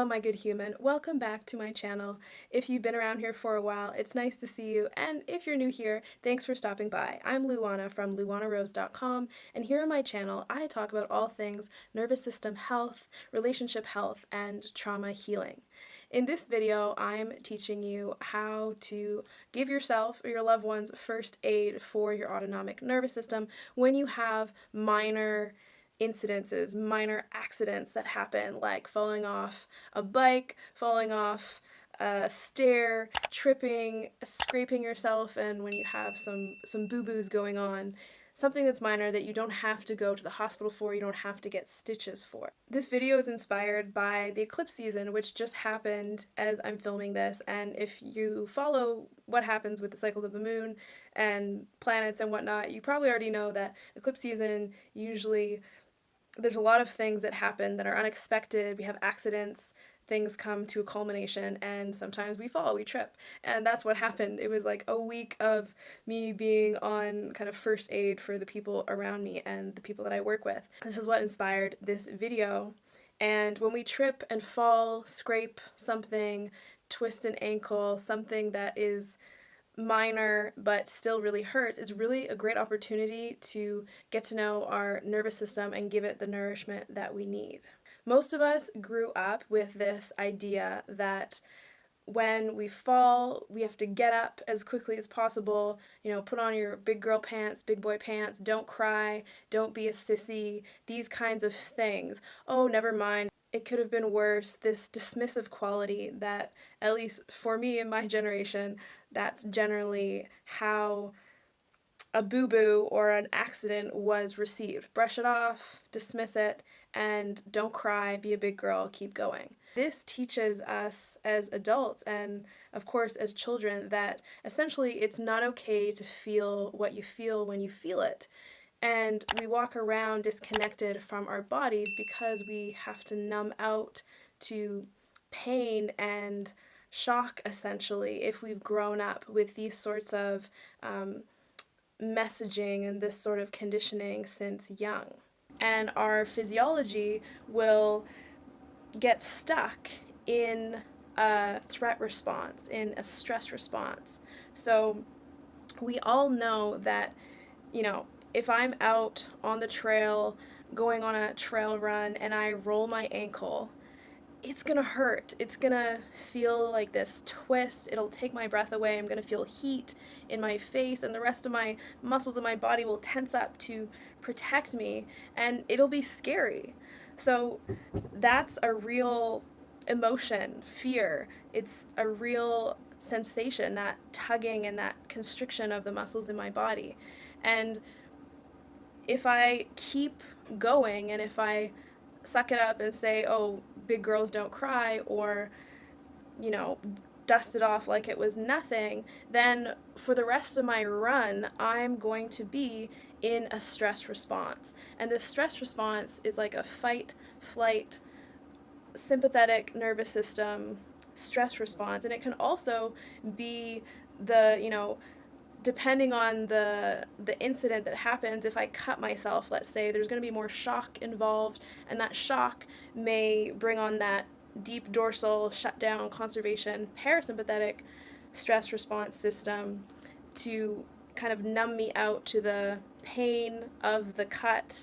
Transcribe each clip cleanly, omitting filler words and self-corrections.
Hello, my good human. Welcome back to my channel. If you've been around here for a while, it's nice to see you, and if you're new here, thanks for stopping by. I'm Luana from luanarose.com, and here on my channel, I talk about all things nervous system health, relationship health, and trauma healing. In this video, I'm teaching you how to give yourself or your loved ones first aid for your autonomic nervous system when you have minor incidences, minor accidents that happen, like falling off a bike, falling off a stair, tripping, scraping yourself, and when you have some boo-boos going on, something that's minor that you don't have to go to the hospital for, you don't have to get stitches for. This video is inspired by the eclipse season, which just happened as I'm filming this, and if you follow what happens with the cycles of the moon and planets and whatnot, you probably already know that eclipse season usually there's a lot of things that happen that are unexpected. We have accidents, things come to a culmination, and sometimes we fall, we trip. And that's what happened. It was like a week of me being on kind of first aid for the people around me and the people that I work with. This is what inspired this video. And when we trip and fall, scrape something, twist an ankle, something that is minor but still really hurts, it's really a great opportunity to get to know our nervous system and give it the nourishment that we need. Most of us grew up with this idea that when we fall, we have to get up as quickly as possible, put on your big girl pants, big boy pants, don't cry, don't be a sissy, these kinds of things. Oh, never mind, it could have been worse, this dismissive quality that, at least for me in my generation, that's generally how a boo-boo or an accident was received. Brush it off, dismiss it, and don't cry, be a big girl, keep going. This teaches us as adults and, of course, as children that essentially it's not okay to feel what you feel when you feel it. And we walk around disconnected from our bodies because we have to numb out to pain and shock, essentially, if we've grown up with these sorts of messaging and this sort of conditioning since young. And our physiology will get stuck in a threat response, in a stress response. So we all know that, if I'm out on the trail, going on a trail run, and I roll my ankle, it's gonna hurt. It's gonna feel like this twist. It'll take my breath away. I'm gonna feel heat in my face, and the rest of my muscles in my body will tense up to protect me, and it'll be scary. So that's a real emotion, fear. It's a real sensation, that tugging and that constriction of the muscles in my body. And if I keep going and if I suck it up and say, oh, big girls don't cry, or, dust it off like it was nothing, then for the rest of my run, I'm going to be in a stress response. And this stress response is like a fight, flight, sympathetic nervous system stress response. And it can also be depending on the incident that happens, if I cut myself, let's say, there's going to be more shock involved, and that shock may bring on that deep dorsal shutdown conservation parasympathetic stress response system to kind of numb me out to the pain of the cut,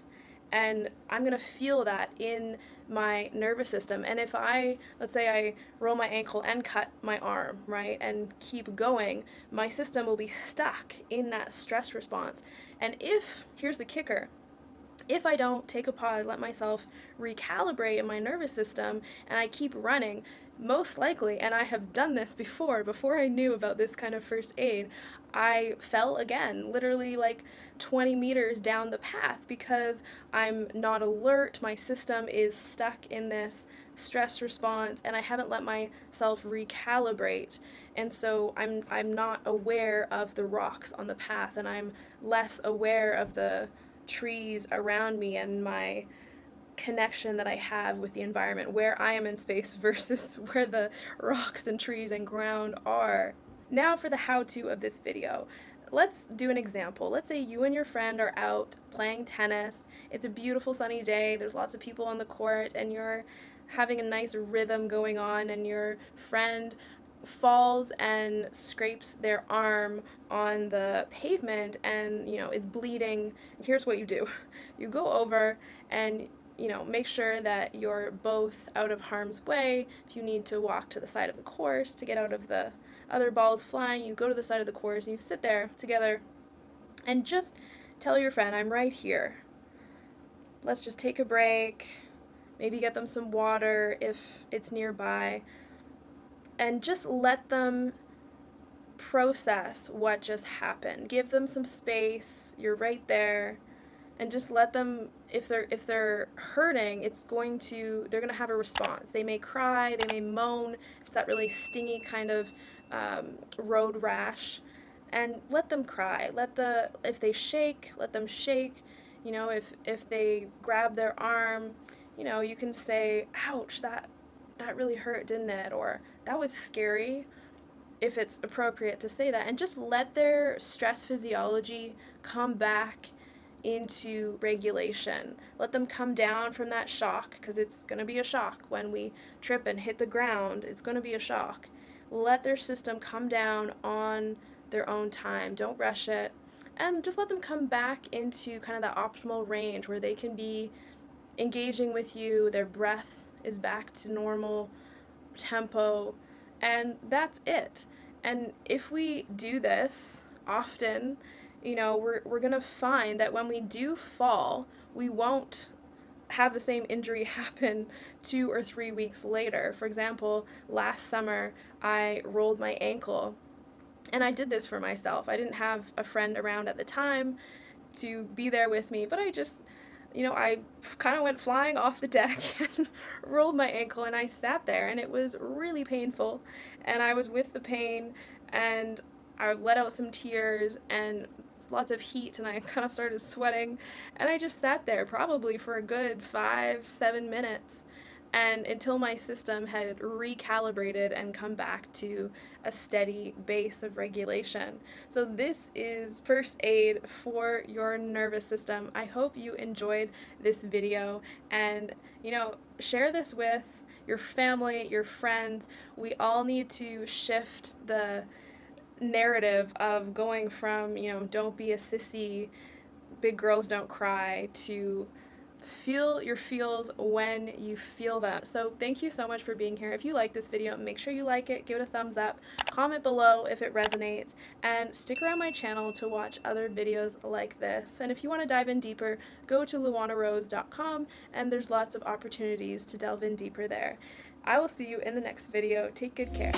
and I'm going to feel that in my nervous system. And if let's say I roll my ankle and cut my arm, right, and keep going, my system will be stuck in that stress response. And here's the kicker, if I don't take a pause, let myself recalibrate in my nervous system, and I keep running, most likely, and I have done this before I knew about this kind of first aid, I fell again, literally like 20 meters down the path, because I'm not alert, my system is stuck in this stress response, and I haven't let myself recalibrate, and so I'm not aware of the rocks on the path, and I'm less aware of the trees around me and my connection that I have with the environment, where I am in space versus where the rocks and trees and ground are. Now for the how-to of this video. Let's do an example. Let's say you and your friend are out playing tennis. It's a beautiful sunny day. There's lots of people on the court, and you're having a nice rhythm going on and your friend falls and scrapes their arm on the pavement and, is bleeding, here's what you do. You go over and, make sure that you're both out of harm's way. If you need to walk to the side of the course to get out of the other balls flying, you go to the side of the course and you sit there together and just tell your friend, I'm right here. Let's just take a break, maybe get them some water if it's nearby, and just let them process what just happened. Give them some space. You're right there. And just let them, if they're hurting, they're going to have a response. They may cry, they may moan, if it's that really stingy kind of road rash, and let them cry. If they shake, let them shake. If they grab their arm, you can say, ouch, that really hurt, didn't it? Or that was scary, if it's appropriate to say that. And just let their stress physiology come back into regulation. Let them come down from that shock, because it's going to be a shock when we trip and hit the ground. It's going to be a shock. Let their system come down on their own time. Don't rush it. And just let them come back into kind of that optimal range where they can be engaging with you. Their breath is back to normal tempo, and that's it. And if we do this often, we're going to find that when we do fall, we won't have the same injury happen 2 or 3 weeks later. For example, last summer, I rolled my ankle, and I did this for myself. I didn't have a friend around at the time to be there with me, but I just, I kind of went flying off the deck and rolled my ankle, and I sat there, and it was really painful, and I was with the pain, and I let out some tears and lots of heat, and I kind of started sweating, and I just sat there probably for a good 5-7 minutes, and until my system had recalibrated and come back to a steady base of regulation. So this is first aid for your nervous system. I hope you enjoyed this video, and share this with your family, your friends. We all need to shift the narrative of going from, don't be a sissy, big girls don't cry, to feel your feels when you feel them. So thank you so much for being here. If you like this video, make sure you like it, give it a thumbs up, comment below if it resonates, and stick around my channel to watch other videos like this. And if you want to dive in deeper, go to luanarose.com, and there's lots of opportunities to delve in deeper there. I will see you in the next video. Take good care.